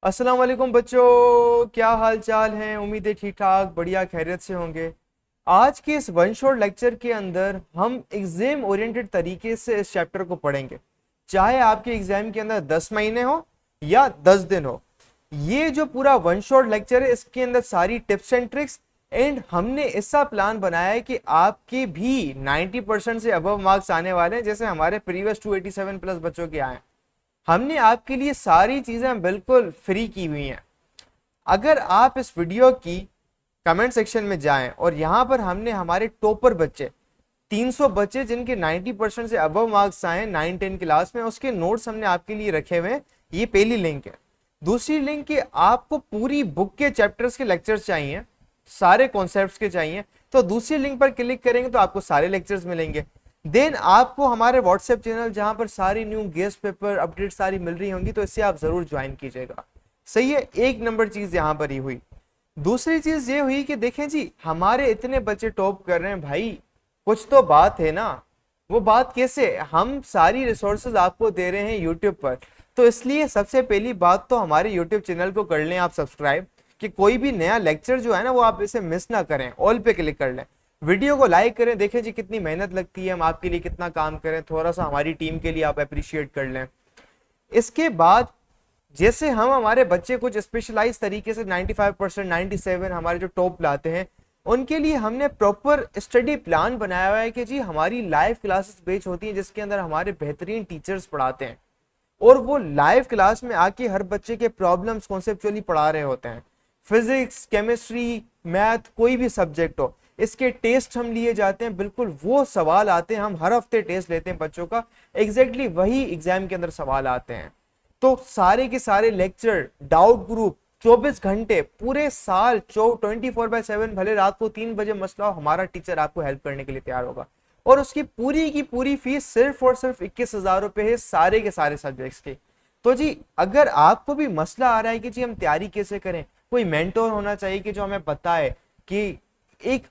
अस्सलाम वालेकुम बच्चों, क्या हाल चाल हैं। उम्मीद है ठीक ठाक बढ़िया खैरियत से होंगे। आज के इस वन शॉट लेक्चर के अंदर हम एग्जाम ओरिएंटेड तरीके से इस चैप्टर को पढ़ेंगे, चाहे आपके एग्जाम के अंदर 10 महीने हो या 10 दिन हो। ये जो पूरा वन शॉट लेक्चर है इसके अंदर सारी टिप्स एंड ट्रिक्स एंड हमने ऐसा प्लान बनाया है कि आपके भी 90% से अबव मार्क्स आने वाले हैं, जैसे हमारे प्रीवियस 287 प्लस बच्चों के आए। हमने आपके लिए सारी चीजें बिल्कुल फ्री की हुई हैं। अगर आप इस वीडियो की कमेंट सेक्शन में जाएं और यहां पर हमने हमारे टॉपर बच्चे 300 बच्चे जिनके 90% से अबव मार्क्स आए 9-10 क्लास में, उसके नोट्स हमने आपके लिए रखे हुए हैं। ये पहली लिंक है। दूसरी लिंक है, आपको पूरी बुक के चैप्टर्स के लेक्चर्स चाहिए, सारे कॉन्सेप्ट्स के चाहिए, तो दूसरी लिंक पर क्लिक करेंगे तो आपको सारे लेक्चर्स मिलेंगे। देन आपको हमारे व्हाट्सएप चैनल जहां पर सारी न्यू गेस्ट पेपर अपडेट सारी मिल रही होंगी, तो इससे आप जरूर ज्वाइन कीजिएगा। सही है, एक नंबर चीज यहां पर ही हुई। दूसरी चीज ये हुई कि देखें जी, हमारे इतने बच्चे टॉप कर रहे हैं भाई, कुछ तो बात है ना। वो बात कैसे, हम सारी रिसोर्सेज आपको दे रहे हैं यूट्यूब पर, तो इसलिए सबसे पहली बात तो हमारे यूट्यूब चैनल को कर लें आप सब्सक्राइब, कि कोई भी नया लेक्चर जो है ना वो आप इसे मिस ना करें। ऑल पे क्लिक कर लें, वीडियो को लाइक करें, देखें जी कितनी मेहनत लगती है, हम आपके लिए कितना काम करें, थोड़ा सा हमारी टीम के लिए आप अप्रिशिएट कर लें। इसके बाद जैसे हम हमारे बच्चे कुछ स्पेशलाइज तरीके से 95% 97 हमारे जो टॉप लाते हैं, उनके लिए हमने प्रॉपर स्टडी प्लान बनाया हुआ है कि जी हमारी लाइव क्लासेस बेच होती हैं जिसके अंदर हमारे बेहतरीन टीचर्स पढ़ाते हैं और वो लाइव क्लास में आके हर बच्चे के प्रॉब्लम्स कॉन्सेप्चुअली पढ़ा रहे होते हैं। फिजिक्स, केमिस्ट्री, मैथ, कोई भी सब्जेक्ट हो, इसके टेस्ट हम लिए जाते हैं, बिल्कुल वो सवाल आते हैं। हम हर हफ्ते टेस्ट लेते हैं बच्चों का, एग्जैक्टली वही एग्जाम के अंदर सवाल आते हैं। तो सारे के सारे लेक्चर, डाउट ग्रुप, 24 घंटे पूरे साल 24/7, भले रात को 3 बजे मसला हो, हमारा टीचर आपको हेल्प करने के लिए तैयार होगा। और उसकी पूरी की पूरी फीस सिर्फ और सिर्फ 21,000 रुपए है, सारे के सारे सब्जेक्ट्स की। तो जी अगर आपको भी मसला आ रहा है कि जी हम तैयारी कैसे करें, कोई मेंटोर होना चाहिए कि जो हमें बताए कि एक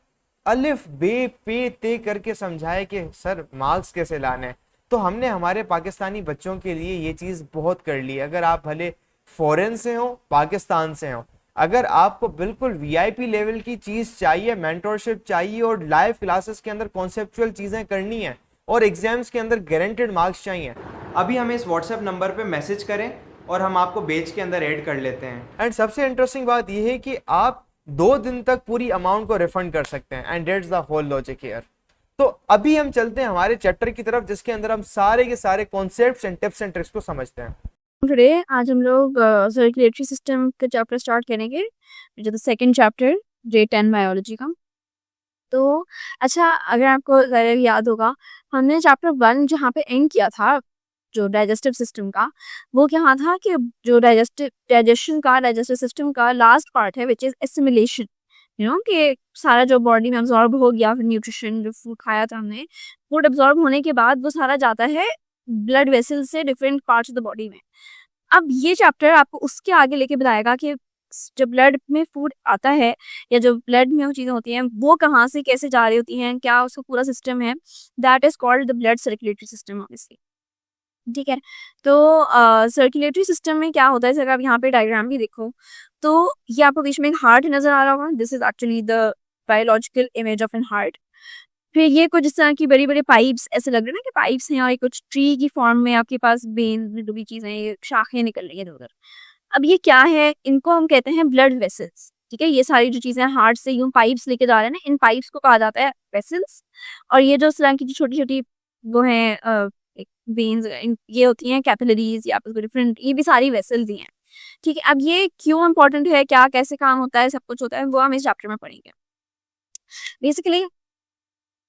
अलिफ बे पे ते करके समझाए कि सर मार्क्स कैसे लाने हैं, तो हमने हमारे पाकिस्तानी बच्चों के लिए ये चीज बहुत कर ली। अगर आप भले फॉरेन से हो, पाकिस्तान से हो, अगर आपको बिल्कुल वीआईपी लेवल की चीज चाहिए, मेंटोरशिप चाहिए और लाइव क्लासेस के अंदर कॉन्सेप्चुअल चीजें करनी है और एग्जाम्स के अंदर गारंटेड मार्क्स चाहिए, अभी हमें इस व्हाट्सएप नंबर पे मैसेज करें और हम आपको बेच के अंदर ऐड कर लेते हैं। एंड सबसे इंटरेस्टिंग बात यह है कि आप 2 दिन तक पूरी अमाउंट को रिफंड कर सकते हैं। And that's the whole logic here. तो अभी हम चलते हैं हमारे चैप्टर की तरफ, जिसके अंदर हम सारे के सारे concepts and tips and tricks को समझते हैं। टुडे आज हम लोग सर्कुलेटरी सिस्टम का चैप्टर स्टार्ट करेंगे, जो the second chapter day 10 biology का। तो अच्छा, अगर आपको ज़रा याद होगा, हमने चैप्टर 1 जहाँ पे एंड किया था, जो डाइजेस्टिव सिस्टम का, वो क्या था कि जो डाइजेस्टिव सिस्टम का लास्ट पार्ट है विच इज़ एसिमिलेशन। कि सारा जो बॉडी में अब्जॉर्ब हो गया, फिर न्यूट्रिशन जो फूड खाया था हमने, फूड अब्जॉर्ब होने के बाद वो सारा जाता है ब्लड वेसल से different parts of the body में। अब ये चैप्टर आपको उसके आगे लेके बताएगा कि जब ब्लड में फूड आता है या जो ब्लड में वो चीज़ें होती हैं वो कहाँ से कैसे जा रही होती हैं, क्या उसका पूरा सिस्टम है। That is called the blood circulatory system obviously. ठीक है। तो सर्कुलेटरी सिस्टम में क्या होता है, अगर आप यहाँ पे डायग्राम भी देखो तो ये आपको बीच में एक हार्ट नजर आ रहा होगा। This is actually the biological image of an heart. फिर ये कुछ इस तरह की बड़ी बड़ी पाइप्स ऐसे लग रहे हैं ना कि पाइप्स हैं, और ये कुछ ट्री की फॉर्म में आपके पास वेन में डूबी चीजें, ये शाखें निकल रही है इधर उधर। अब ये क्या है, इनको हम कहते हैं ब्लड वेसल्स। ठीक है, ये सारी जो चीजें हार्ट से यूं पाइप्स लेके जा रहे हैं ना, इन पाइप्स को कहा जाता है वेसल्स। और ये जो इस तरह की छोटी छोटी वो है वेन्स, ये होती हैं कैपिलरीज, या आपको डिफरेंट, ये भी सारी वेसल्स ही हैं। ठीक है, अब ये क्यों इंपॉर्टेंट है, क्या कैसे काम होता है, सब कुछ होता है, वो हम इस चैप्टर में पढ़ेंगे बेसिकली।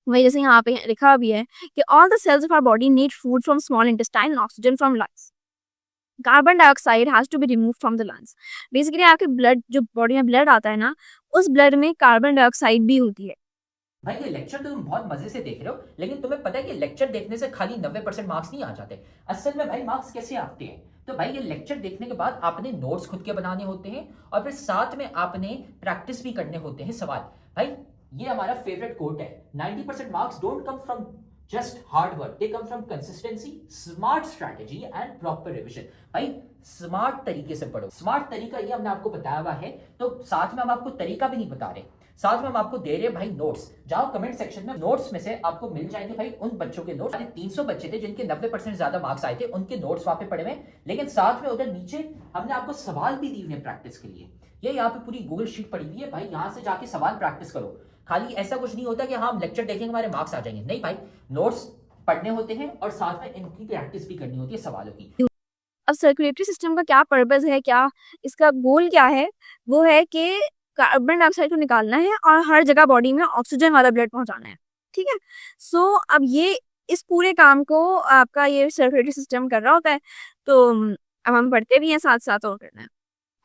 वही जैसे यहाँ पे लिखा भी है कि all the cells of our body need food from small intestine and oxygen from lungs. Carbon dioxide has to be remove from the lungs. Basically आपके ब्लड, जो बॉडी में ब्लड आता है ना, उस ब्लड में कार्बन डाइऑक्साइड भी होती है। भाई ये लेक्चर तो तुम बहुत मजे से देख रहे हो, लेकिन तुम्हें पता है कि लेक्चर देखने से खाली 90% मार्क्स नहीं आ जाते। असल में भाई मार्क्स कैसे आते हैं, तो भाई ये लेक्चर देखने के बाद आपने नोट्स खुद के बनाने होते हैं और फिर साथ में आपने प्रैक्टिस भी करने होते हैं सवाल। भाई ये हमारा फेवरेट कोट है, 90% marks don't come from just hard work, they come from consistency, smart strategy and proper revision. भाई स्मार्ट तरीके से पढ़ो। स्मार्ट तरीका ये हमने आपको बताया हुआ है, तो साथ में हम आपको तरीका भी नहीं बता रहे, साथ में हम आपको दे रहे हैं भाई नोट्स। जाओ कमेंट सेक्शन में, नोट्स में से आपको मिल जाएंगे भाई उन बच्चों के नोट्स। 300 बच्चे थे जिनके 90% ज्यादा मार्क्स आए थे, उनके नोट्स वहां पे पड़े हुए, लेकिन साथ में उधर नीचे हमने आपको सवाल भी दिए हुए प्रैक्टिस के लिए। ये यहाँ पे पूरी गूगल शीट पड़ी हुई है भाई, यहाँ से जाके सवाल प्रैक्टिस करो। खाली ऐसा कुछ नहीं होता कि हाँ हम लेक्चर देखेंगे हमारे मार्क्स आ जाएंगे, नहीं भाई, नोट्स पढ़ने होते हैं और साथ में इनकी प्रैक्टिस भी करनी होती है सवालों की। अब सर्कुलेटरी सिस्टम का क्या पर्पस है, क्या इसका गोल क्या है? वो है कि कार्बन डाइऑक्साइड को निकालना है और हर जगह बॉडी में ऑक्सीजन वाला ब्लड पहुंचाना है, ठीक है। सो अब ये इस पूरे काम को आपका ये सर्कुलेटरी सिस्टम कर रहा होता है, तो अब हम पढ़ते भी हैं साथ साथ और करना है।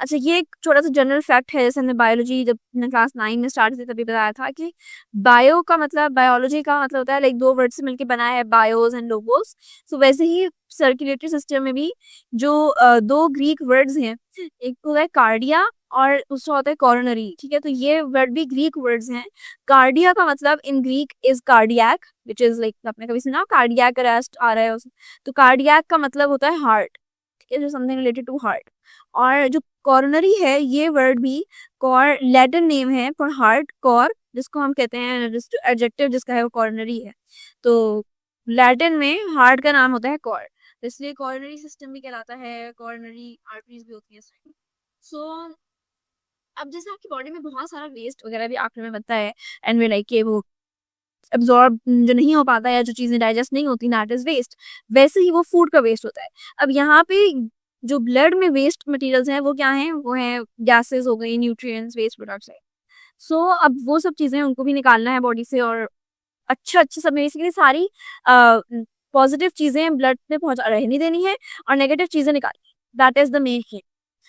अच्छा, ये एक छोटा सा जनरल फैक्ट है, जैसे हमने बायोलॉजी जब हमने क्लास 9 में स्टार्ट की तभी बताया था कि बायो का मतलब, बायोलॉजी का मतलब होता है लाइक दो वर्ड से मिलकर बना है, बायोस एंड लोगोस। सो वैसे ही सर्कुलेटरी सिस्टम में भी जो दो ग्रीक वर्ड्स हैं, एक तो है कार्डिया और दूसरा होता है कॉरोनरी, ठीक है। तो ये वर्ड भी ग्रीक वर्ड्स हैं। कार्डिया का मतलब in Greek is cardiac, which is like, आपने कभी सुना कार्डियक अरेस्ट आ रहा है तो कार्डियक का मतलब होता है हार्ट, ठीक है, जो समथिंग रिलेटेड टू हार्ट। और जो कॉरोनरी है, ये वर्ड भी कॉर लैटिन नेम है फॉर हार्ट, कॉर, जिसको हम कहते हैं एडजेक्टिव जिसका है वो कॉरोनरी है। तो लैटिन में हार्ट का नाम होता है कॉर, तो इसलिए कॉरोनरी सिस्टम भी कहलाता है, कॉरोनरी आर्टरीज भी होती है। सो अब जैसे आपकी बॉडी में बहुत सारा वेस्ट वगैरह भी आखिर में बनता है एंड वे लाइक कि वो एब्जॉर्ब जो नहीं हो पाता है, जो चीजें डाइजेस्ट नहीं होती, दैट इज वेस्ट। वैसे ही वो फूड का वेस्ट होता है। अब यहाँ पे जो ब्लड में वेस्ट मटेरियल्स हैं वो क्या हैं? वो हैं गैसेस हो गई, न्यूट्रिएंट्स, वेस्ट प्रोडक्ट्स है। सो अब वो सब चीजें उनको भी निकालना है बॉडी से, और अच्छा सब बेसिकली सारी पॉजिटिव चीजें ब्लड में पहुंचा रहने देनी है और नेगेटिव चीजें निकालनी, that is the main thing.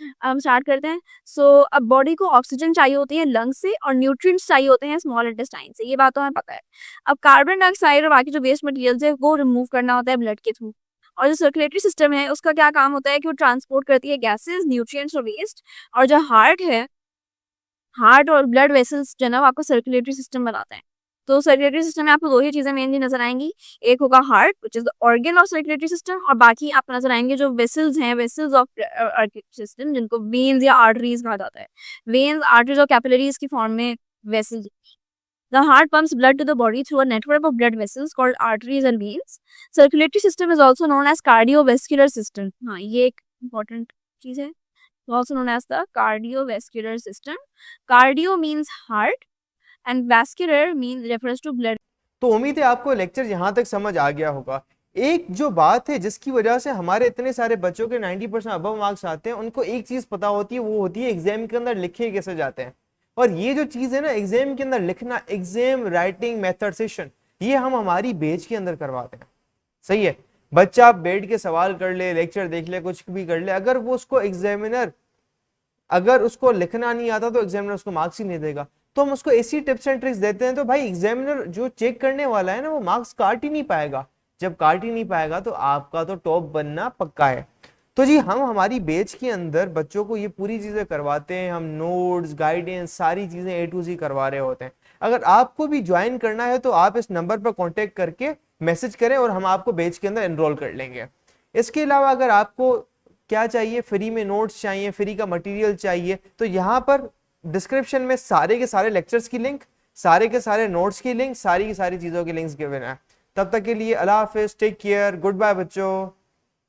अब हम स्टार्ट करते हैं। सो अब बॉडी को ऑक्सीजन चाहिए होती है लंग से और न्यूट्रिएंट्स चाहिए होते हैं स्मॉल इंटेस्टाइन से, ये बात तो हमें पता है। अब कार्बन डाइऑक्साइड और बाकी जो वेस्ट मटेरियल्स है वो रिमूव करना होता है ब्लड के थ्रू। और जो सर्कुलेटरी सिस्टम है उसका क्या काम होता है कि वो ट्रांसपोर्ट करती है गैसेस, न्यूट्रिएंट्स और वेस्ट। और जो हार्ट है, हार्ट और ब्लड वेसल्स जो है ना, आपको सर्कुलेटरी सिस्टम बनाता है। तो सर्कुलेटरी सिस्टम में आपको दो ही चीजें मेनली नजर आएंगी, एक होगा heart which is the organ of circulatory system, और बाकी आपको नजर आएंगे जो वेसल्स हैं, वेसल्स ऑफ सिस्टम, जिनको वेन्स या आर्टरीज कहा जाता है। वेन्स, आर्टरीज और कैपिलरीज की फॉर्म में vessels. The heart pumps blood to the body through a network of blood vessels called arteries and veins. Circulatory system is also known as cardiovascular system. हाँ, ये एक important चीज है। Also known as the cardiovascular system. Cardio means heart and vascular means refers to blood. तो उम्मीद है आपको lecture यहाँ तक समझ आ गया होगा। एक जो बात है जिसकी वजह से हमारे इतने सारे बच्चों के 90% अबव मार्क्स आते हैं, उनको एक चीज पता होती है, वो होती है एग्जाम के अंदर लिखे कैसे जाते हैं। और ये जो चीज है ना, एग्जाम के अंदर लिखना, एग्जाम राइटिंग मेथड सेशन, ये हम हमारी बैच के अंदर करवाते हैं। सही है, बच्चा बैठ के सवाल कर ले, लेक्चर देख ले, कुछ भी कर ले, अगर वो उसको एग्जामिनर, अगर उसको लिखना नहीं आता तो एग्जामिनर उसको मार्क्स ही नहीं देगा। तो हम उसको ऐसी टिप्स एंड ट्रिक्स देते हैं, तो भाई एग्जामिनर जो चेक करने वाला है ना, वो मार्क्स काट ही नहीं पाएगा। जब काट ही नहीं पाएगा तो आपका तो टॉप बनना पक्का है। तो जी हम हमारी बैच के अंदर बच्चों को ये पूरी चीजें करवाते हैं, हम नोट्स, गाइडेंस, सारी चीजें A to Z करवा रहे होते हैं। अगर आपको भी ज्वाइन करना है तो आप इस नंबर पर कांटेक्ट करके मैसेज करें और हम आपको बैच के अंदर एनरोल कर लेंगे। इसके अलावा अगर आपको क्या चाहिए, फ्री में नोट्स चाहिए, फ्री का मटेरियल चाहिए, तो यहाँ पर डिस्क्रिप्शन में सारे के सारे लेक्चर्स की लिंक, सारे के सारे नोट्स की लिंक, सारी की सारी चीजों की लिंक्स गिवन है। तब तक के लिए अल्लाह हाफिज, टेक केयर, गुड बाय बच्चों।